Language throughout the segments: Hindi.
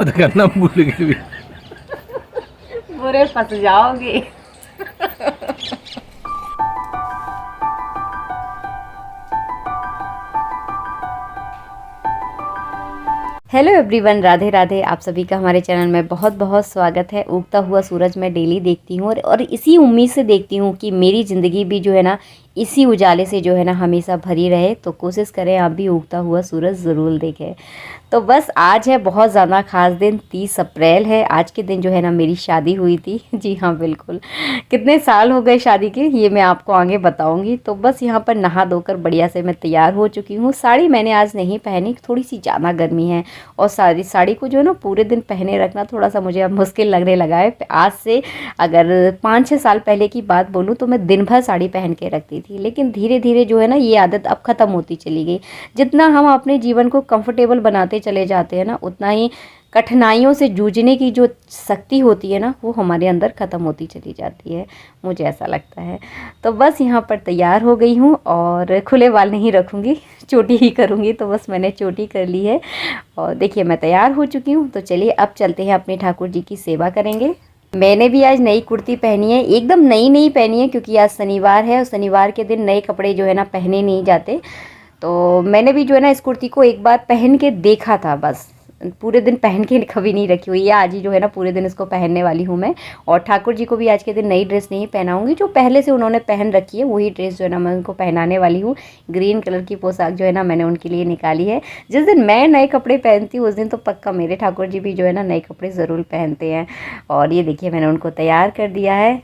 बात करना भूल गई। बुरे फंस जाओगे। Hello everyone, Radhe Radhe. आप सभी का हमारे चैनल में बहुत बहुत स्वागत है। उगता हुआ सूरज मैं डेली देखती हूँ और इसी उम्मीद से देखती हूँ कि मेरी ज़िंदगी भी जो है ना इसी उजाले से जो है ना हमेशा भरी रहे। तो कोशिश करें आप भी उगता हुआ सूरज ज़रूर देखें। तो बस आज है बहुत ज़्यादा ख़ास दिन, 30 अप्रैल है। आज के दिन जो है ना मेरी शादी हुई थी। जी हाँ, बिल्कुल। कितने साल हो गए शादी के, ये मैं आपको आगे बताऊंगी। तो बस यहाँ पर नहा धोकर बढ़िया से मैं तैयार हो चुकी हूँ। साड़ी मैंने आज नहीं पहनी, थोड़ी सी ज़्यादा गर्मी है और साड़ी को जो है ना पूरे दिन पहने रखना थोड़ा सा मुझे अब मुश्किल लगने लगा है। आज से अगर 5-6 साल पहले की बात बोलूँ तो मैं दिन भर साड़ी पहन के रखती थी, लेकिन धीरे धीरे जो है ना ये आदत अब ख़त्म होती चली गई। जितना हम अपने जीवन को कंफर्टेबल बनाते चले जाते हैं ना, उतना ही कठिनाइयों से जूझने की जो शक्ति होती है ना वो हमारे अंदर ख़त्म होती चली जाती है, मुझे ऐसा लगता है। तो बस यहाँ पर तैयार हो गई हूँ और खुले बाल नहीं रखूँगी, चोटी ही करूँगी। तो बस मैंने चोटी कर ली है और देखिए मैं तैयार हो चुकी हूँ। तो चलिए अब चलते हैं, अपने ठाकुर जी की सेवा करेंगे। मैंने भी आज नई कुर्ती पहनी है, एकदम नई पहनी है क्योंकि आज शनिवार है और शनिवार के दिन नए कपड़े जो है ना पहने नहीं जाते। तो मैंने भी जो है ना इस कुर्ती को एक बार पहन के देखा था, बस पूरे दिन पहन के कभी नहीं रखी हुई है। आज ही जो है ना पूरे दिन इसको पहनने वाली हूँ मैं। और ठाकुर जी को भी आज के दिन नई ड्रेस नहीं पहनाऊंगी, जो पहले से उन्होंने पहन रखी है वही ड्रेस जो है ना मैं उनको पहनाने वाली हूँ। ग्रीन कलर की पोशाक जो है ना मैंने उनके लिए निकाली है। जिस दिन मैं नए कपड़े पहनती हूँ उस दिन तो पक्का मेरे ठाकुर जी भी जो है ना नए कपड़े ज़रूर पहनते हैं। और ये देखिए मैंने उनको तैयार कर दिया है।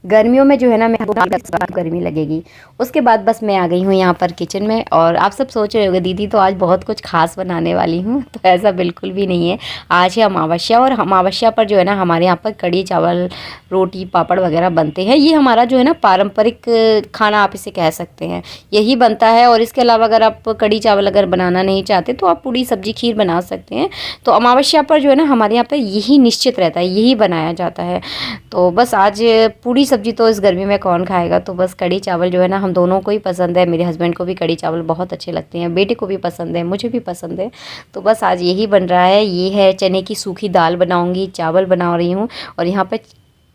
गर्मियों में जो है ना मैं गर्मी लगेगी। उसके बाद बस मैं आ गई हूँ यहाँ पर किचन में। और आप सब सोच रहे होंगे दीदी तो आज बहुत कुछ खास बनाने वाली हूँ, तो ऐसा बिल्कुल भी नहीं है। आज है अमावस्या और अमावस्या पर जो है ना हमारे यहाँ पर कढ़ी चावल रोटी पापड़ वगैरह बनते हैं। ये हमारा जो है ना पारंपरिक खाना आप इसे कह सकते हैं, यही बनता है। और इसके अलावा अगर आप कढ़ी चावल अगर बनाना नहीं चाहते तो आप पूड़ी सब्जी खीर बना सकते हैं। तो अमावस्या पर जो है ना हमारे यहाँ पर यही निश्चित रहता है, यही बनाया जाता है। तो बस आज पूड़ी सब्जी तो इस गर्मी में कौन खाएगा, तो बस कढ़ी चावल जो है ना हम दोनों को ही पसंद है। मेरे हस्बैंड को भी कढ़ी चावल बहुत अच्छे लगते हैं, बेटे को भी पसंद है, मुझे भी पसंद है। तो बस आज यही बन रहा है। ये है चने की सूखी दाल बनाऊंगी, चावल बना रही हूँ। और यहाँ पे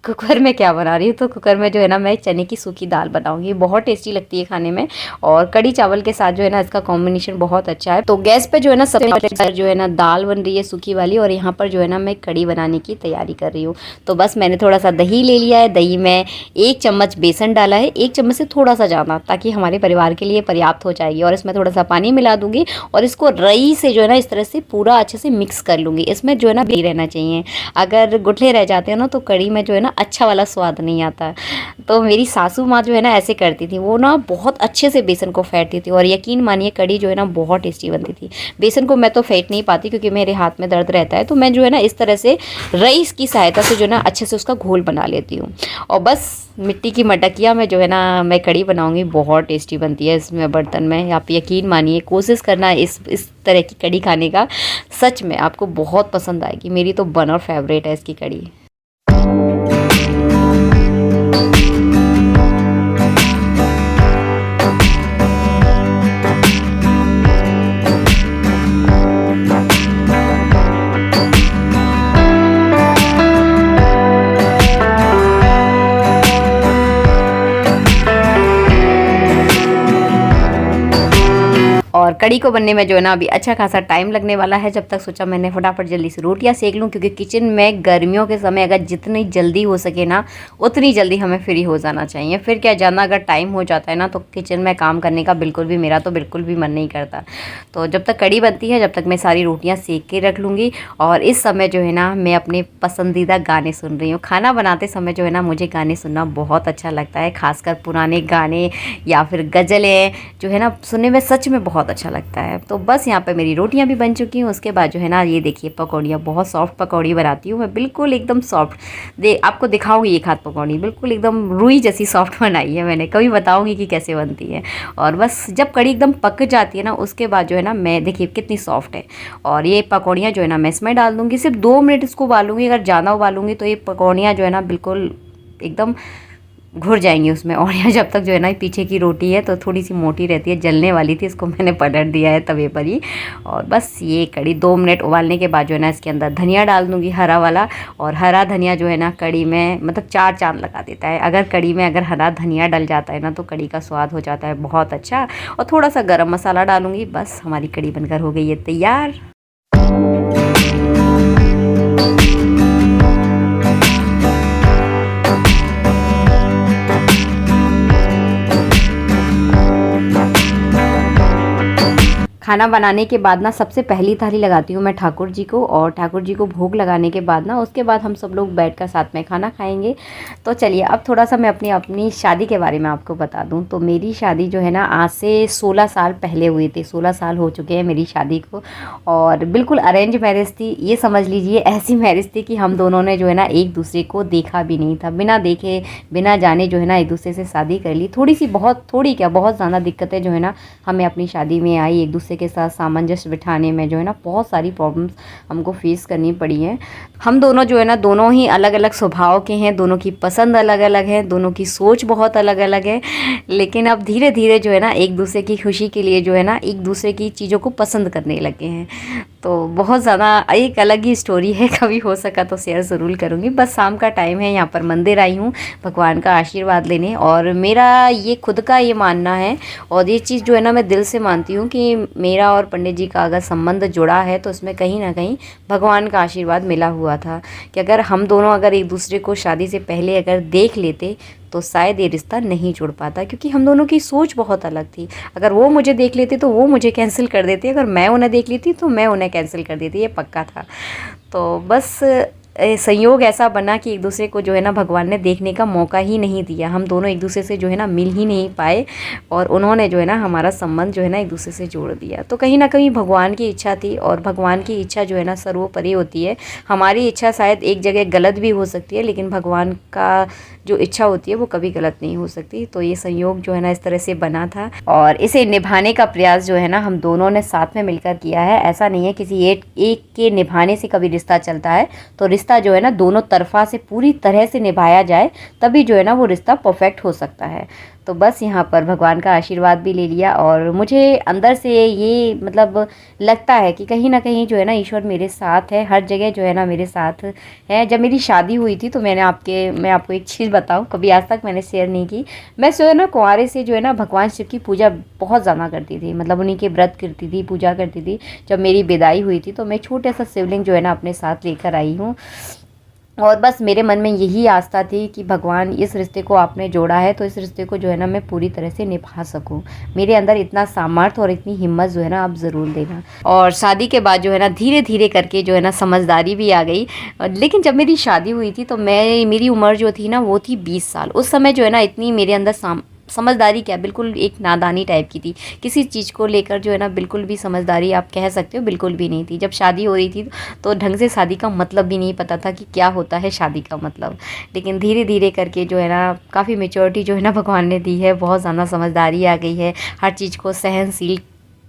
कुकर में क्या बना रही हूँ, तो कुकर में जो है ना मैं चने की सूखी दाल बनाऊंगी, बहुत टेस्टी लगती है खाने में। और कढ़ी चावल के साथ जो है ना इसका कॉम्बिनेशन बहुत अच्छा है। तो गैस पे जो है ना सबसे जो है ना दाल बन रही है सूखी वाली, और यहाँ पर जो है ना मैं कढ़ी बनाने की तैयारी कर रही हूँ। तो बस मैंने थोड़ा सा दही ले लिया है, दही में 1 चम्मच बेसन डाला है, 1 चम्मच से थोड़ा सा ज़्यादा, ताकि हमारे परिवार के लिए पर्याप्त हो जाएगी। और इसमें थोड़ा सा पानी मिला दूंगी और इसको रई से जो है ना इस तरह से पूरा अच्छे से मिक्स कर लूँगी। इसमें जो है ना भी रहना चाहिए, अगर गुठले रह जाते हैं ना तो कढ़ी में जो है ना अच्छा वाला स्वाद नहीं आता। तो मेरी सासू माँ जो है ना ऐसे करती थी, वो ना बहुत अच्छे से बेसन को फेंटती थी और यकीन मानिए कढ़ी जो है ना बहुत टेस्टी बनती थी। बेसन को मैं तो फेंट नहीं पाती क्योंकि मेरे हाथ में दर्द रहता है, तो मैं जो है ना इस तरह से रईस की सहायता से जो है ना अच्छे से उसका घोल बना लेती हूँ। और बस मिट्टी की मटकिया में जो है ना मैं कढ़ी बनाऊँगी, बहुत टेस्टी बनती है इसमें बर्तन में। आप यकीन मानिए, कोशिश करना इस तरह की कढ़ी खाने का, सच में आपको बहुत पसंद आएगी। मेरी तो वन और फेवरेट है इसकी कढ़ी। और कढ़ी को बनने में जो है ना अभी अच्छा खासा टाइम लगने वाला है। जब तक सोचा मैंने फटाफट जल्दी से रोटियां सेक लूँ, क्योंकि किचन में गर्मियों के समय अगर जितनी जल्दी हो सके ना उतनी जल्दी हमें फ्री हो जाना चाहिए। फिर क्या, ज़्यादा अगर टाइम हो जाता है ना तो किचन में काम करने का बिल्कुल भी, मेरा तो बिल्कुल भी मन नहीं करता। तो जब तक कढ़ी बनती है जब तक मैं सारी रोटियाँ सेक के रख लूँगी। और इस समय जो है ना मैं अपने पसंदीदा गाने सुन रही हूँ। खाना बनाते समय जो है ना मुझे गाने सुनना बहुत अच्छा लगता है, खासकर पुराने गाने या फिर गज़लें जो है ना सुनने में सच में बहुत अच्छा लगता है। तो बस यहाँ पे मेरी रोटियाँ भी बन चुकी हैं। उसके बाद जो है ना ये देखिए पकौड़ियाँ, बहुत सॉफ्ट पकौड़ी बनाती हूँ मैं, बिल्कुल एकदम सॉफ्ट। आपको दिखाऊंगी एक हाथ पकौड़ी, बिल्कुल एकदम रुई जैसी सॉफ्ट बनाई है मैंने, कभी बताऊँगी कि कैसे बनती है। और बस जब कड़ी एकदम पक जाती है ना, उसके बाद जो है ना मैं देखिए कितनी सॉफ्ट है। और ये पकौड़ियाँ जो है ना मैं इसमें डाल दूँगी, सिर्फ 2 मिनट इसको उबालूँगी। अगर ज़्यादा उबालूँगी तो ये पकौड़ियाँ जो है ना बिल्कुल एकदम घुर जाएंगी उसमें। और यहाँ जब तक जो है ना पीछे की रोटी है तो थोड़ी सी मोटी रहती है, जलने वाली थी, इसको मैंने पलट दिया है तवे पर ही। और बस ये कड़ी 2 मिनट उबालने के बाद जो है ना इसके अंदर धनिया डाल दूँगी, हरा वाला। और हरा धनिया जो है ना कड़ी में मतलब 4 चाँद लगा देता है। अगर कड़ी में अगर हरा धनिया डल जाता है ना तो कड़ी का स्वाद हो जाता है बहुत अच्छा। और थोड़ा सा गरम मसाला डालूँगी, बस हमारी कड़ी बनकर हो गई है तैयार। खाना बनाने के बाद ना सबसे पहली थाली लगाती हूँ मैं ठाकुर जी को, और ठाकुर जी को भोग लगाने के बाद ना उसके बाद हम सब लोग बैठकर साथ में खाना खाएंगे। तो चलिए अब थोड़ा सा मैं अपनी शादी के बारे में आपको बता दूँ। तो मेरी शादी जो है ना आज से 16 साल पहले हुई थी। 16 साल हो चुके हैं मेरी शादी को, और बिल्कुल अरेंज मैरिज थी। ये समझ लीजिए ऐसी मैरिज थी कि हम दोनों ने जो है ना एक दूसरे को देखा भी नहीं था, बिना देखे बिना जाने जो है ना एक दूसरे से शादी कर ली। थोड़ी क्या बहुत ज़्यादा दिक्कतें जो है ना हमें अपनी शादी में आई। एक दूसरे के साथ सामंजस्य बिठाने में जो है ना बहुत सारी प्रॉब्लम्स हमको फेस करनी पड़ी हैं। हम दोनों जो है ना दोनों ही अलग अलग स्वभाव के हैं, दोनों की पसंद अलग अलग है, दोनों की सोच बहुत अलग अलग है। लेकिन अब धीरे धीरे जो है ना एक दूसरे की खुशी के लिए जो है ना एक दूसरे की चीज़ों को पसंद करने लगे हैं। तो बहुत ज़्यादा एक अलग ही स्टोरी है, कभी हो सका तो शेयर ज़रूर करूँगी। बस शाम का टाइम है, यहाँ पर मंदिर आई हूँ भगवान का आशीर्वाद लेने। और मेरा ये खुद का ये मानना है, और ये चीज़ जो है ना मैं दिल से मानती हूँ कि मेरा और पंडित जी का अगर संबंध जुड़ा है तो इसमें कहीं ना कहीं भगवान का आशीर्वाद मिला हुआ था। कि अगर हम दोनों अगर एक दूसरे को शादी से पहले अगर देख लेते तो शायद ये रिश्ता नहीं जुड़ पाता, क्योंकि हम दोनों की सोच बहुत अलग थी। अगर वो मुझे देख लेते तो वो मुझे कैंसिल कर देते, अगर मैं उन्हें देख लेती तो मैं उन्हें कैंसिल कर देती, ये पक्का था। तो बस संयोग ऐसा बना कि एक दूसरे को जो है ना भगवान ने देखने का मौका ही नहीं दिया। हम दोनों एक दूसरे से जो है ना मिल ही नहीं पाए, और उन्होंने जो है ना हमारा संबंध जो है ना एक दूसरे से जोड़ दिया। तो कहीं ना कहीं भगवान की इच्छा थी, और भगवान की इच्छा जो है ना सर्वोपरि होती है। हमारी इच्छा शायद एक जगह गलत भी हो सकती है, लेकिन भगवान का जो इच्छा होती है वो कभी गलत नहीं हो सकती। तो ये संयोग जो है ना इस तरह से बना था, और इसे निभाने का प्रयास जो है ना हम दोनों ने साथ में मिलकर किया है। ऐसा नहीं है किसी एक के निभाने से कभी रिश्ता चलता है, तो रिश्ता जो है ना दोनों तरफा से पूरी तरह से निभाया जाए तभी जो है ना वो रिश्ता परफेक्ट हो सकता है। तो बस यहाँ पर भगवान का आशीर्वाद भी ले लिया, और मुझे अंदर से ये मतलब लगता है कि कहीं ना कहीं जो है ना ईश्वर मेरे साथ है, हर जगह जो है ना मेरे साथ है। जब मेरी शादी हुई थी तो मैं आपको एक चीज़ बताऊं, कभी आज तक मैंने शेयर नहीं की। मैं जो है ना कुंवारे से जो है ना भगवान शिव की पूजा बहुत ज़्यादा करती थी, मतलब उन्हीं के व्रत करती थी, पूजा करती थी। जब मेरी विदाई हुई थी तो मैं छोटा सा शिवलिंग जो है ना अपने साथ लेकर आई हूँ, और बस मेरे मन में यही आस्था थी कि भगवान इस रिश्ते को आपने जोड़ा है तो इस रिश्ते को जो है ना मैं पूरी तरह से निभा सकूं। मेरे अंदर इतना सामर्थ्य और इतनी हिम्मत जो है ना आप ज़रूर देना। और शादी के बाद जो है ना धीरे धीरे करके जो है ना समझदारी भी आ गई। लेकिन जब मेरी शादी हुई थी तो मेरी उम्र जो थी ना वो थी 20 साल। उस समय जो है ना इतनी मेरे अंदर समझदारी क्या, बिल्कुल एक नादानी टाइप की थी। किसी चीज़ को लेकर जो है ना बिल्कुल भी समझदारी आप कह सकते हो बिल्कुल भी नहीं थी। जब शादी हो रही थी तो ढंग से शादी का मतलब भी नहीं पता था कि क्या होता है शादी का मतलब। लेकिन धीरे धीरे करके जो है ना काफ़ी मैच्योरिटी जो है ना भगवान ने दी है, बहुत ज़्यादा समझदारी आ गई है, हर चीज़ को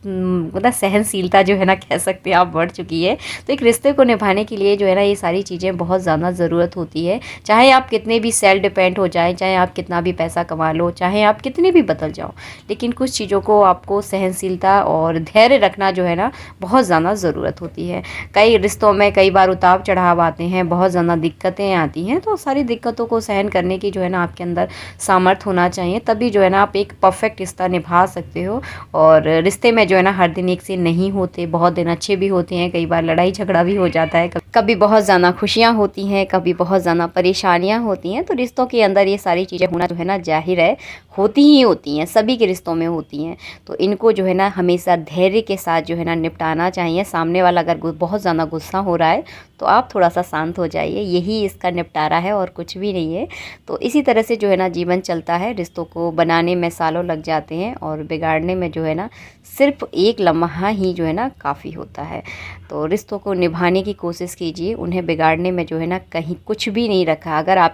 मतलब सहनशीलता जो है ना कह सकते हैं आप बढ़ चुकी है। तो एक रिश्ते को निभाने के लिए जो है ना ये सारी चीज़ें बहुत ज़्यादा ज़रूरत होती है। चाहे आप कितने भी सेल्फ डिपेंड हो जाए, चाहे आप कितना भी पैसा कमा लो, चाहे आप कितने भी बदल जाओ, लेकिन कुछ चीज़ों को आपको सहनशीलता और धैर्य रखना जो है ना बहुत ज़्यादा ज़रूरत होती है। कई रिश्तों में कई बार उतार चढ़ाव आते हैं, बहुत ज़्यादा दिक्कतें आती हैं, तो सारी दिक्कतों को सहन करने की जो है ना आपके अंदर सामर्थ्य होना चाहिए, तभी जो है ना आप एक परफेक्ट रिश्ता निभा सकते हो। और रिश्ते में जो है ना हर दिन एक से नहीं होते, बहुत दिन अच्छे भी होते हैं, कई बार लड़ाई झगड़ा भी हो जाता है, कभी बहुत ज़्यादा खुशियाँ होती हैं, कभी बहुत ज़्यादा परेशानियाँ होती हैं। तो रिश्तों के अंदर ये सारी चीज़ें होना जो है ना जाहिर है होती ही होती हैं, सभी के रिश्तों में होती हैं। तो इनको जो है ना हमेशा धैर्य के साथ जो है ना निपटाना चाहिए। सामने वाला अगर बहुत ज़्यादा गुस्सा हो रहा है तो आप थोड़ा सा शांत हो जाइए, यही इसका निपटारा है और कुछ भी नहीं है। तो इसी तरह से जो है ना जीवन चलता है। रिश्तों को बनाने में सालों लग जाते हैं और बिगाड़ने में जो है ना सिर्फ तो एक लम्हा ही जो है ना काफ़ी होता है। तो रिश्तों को निभाने की कोशिश कीजिए, उन्हें बिगाड़ने में जो है ना कहीं कुछ भी नहीं रखा। अगर आप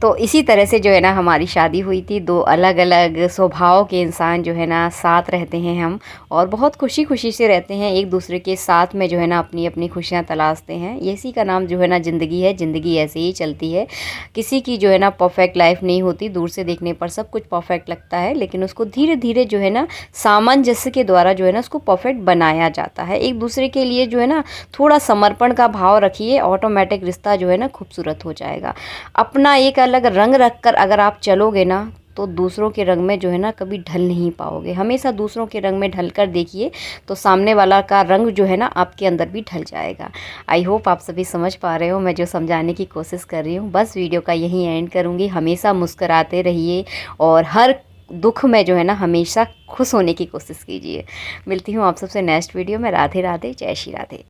तो इसी तरह से जो है ना हमारी शादी हुई थी। 2 अलग-अलग स्वभाव के इंसान जो है ना साथ रहते हैं हम, और बहुत खुशी-खुशी से रहते हैं एक दूसरे के साथ में जो है ना अपनी-अपनी खुशियाँ तलाशते हैं। इसी का नाम जो है ना ज़िंदगी है। ज़िंदगी ऐसे ही चलती है। किसी की जो है ना परफेक्ट लाइफ नहीं होती। दूर से देखने पर सब कुछ परफेक्ट लगता है, लेकिन उसको धीरे-धीरे जो है ना सामंजस्य के द्वारा जो है ना उसको परफेक्ट बनाया जाता है। एक दूसरे के लिए जो है ना थोड़ा समर्पण का भाव रखिए, ऑटोमेटिक रिश्ता जो है ना खूबसूरत हो जाएगा। अपना एक अलग रंग रखकर अगर आप चलोगे ना तो दूसरों के रंग में जो है ना कभी ढल नहीं पाओगे। हमेशा दूसरों के रंग में ढल कर देखिए, तो सामने वाला का रंग जो है ना आपके अंदर भी ढल जाएगा। आई होप आप सभी समझ पा रहे हो मैं जो समझाने की कोशिश कर रही हूँ। बस वीडियो का यही एंड करूँगी। हमेशा मुस्कुराते रहिए और हर दुख में जो है ना हमेशा खुश होने की कोशिश कीजिए। मिलती हूँ आप सबसे नेक्स्ट वीडियो में। राधे राधे, जय श्री राधे।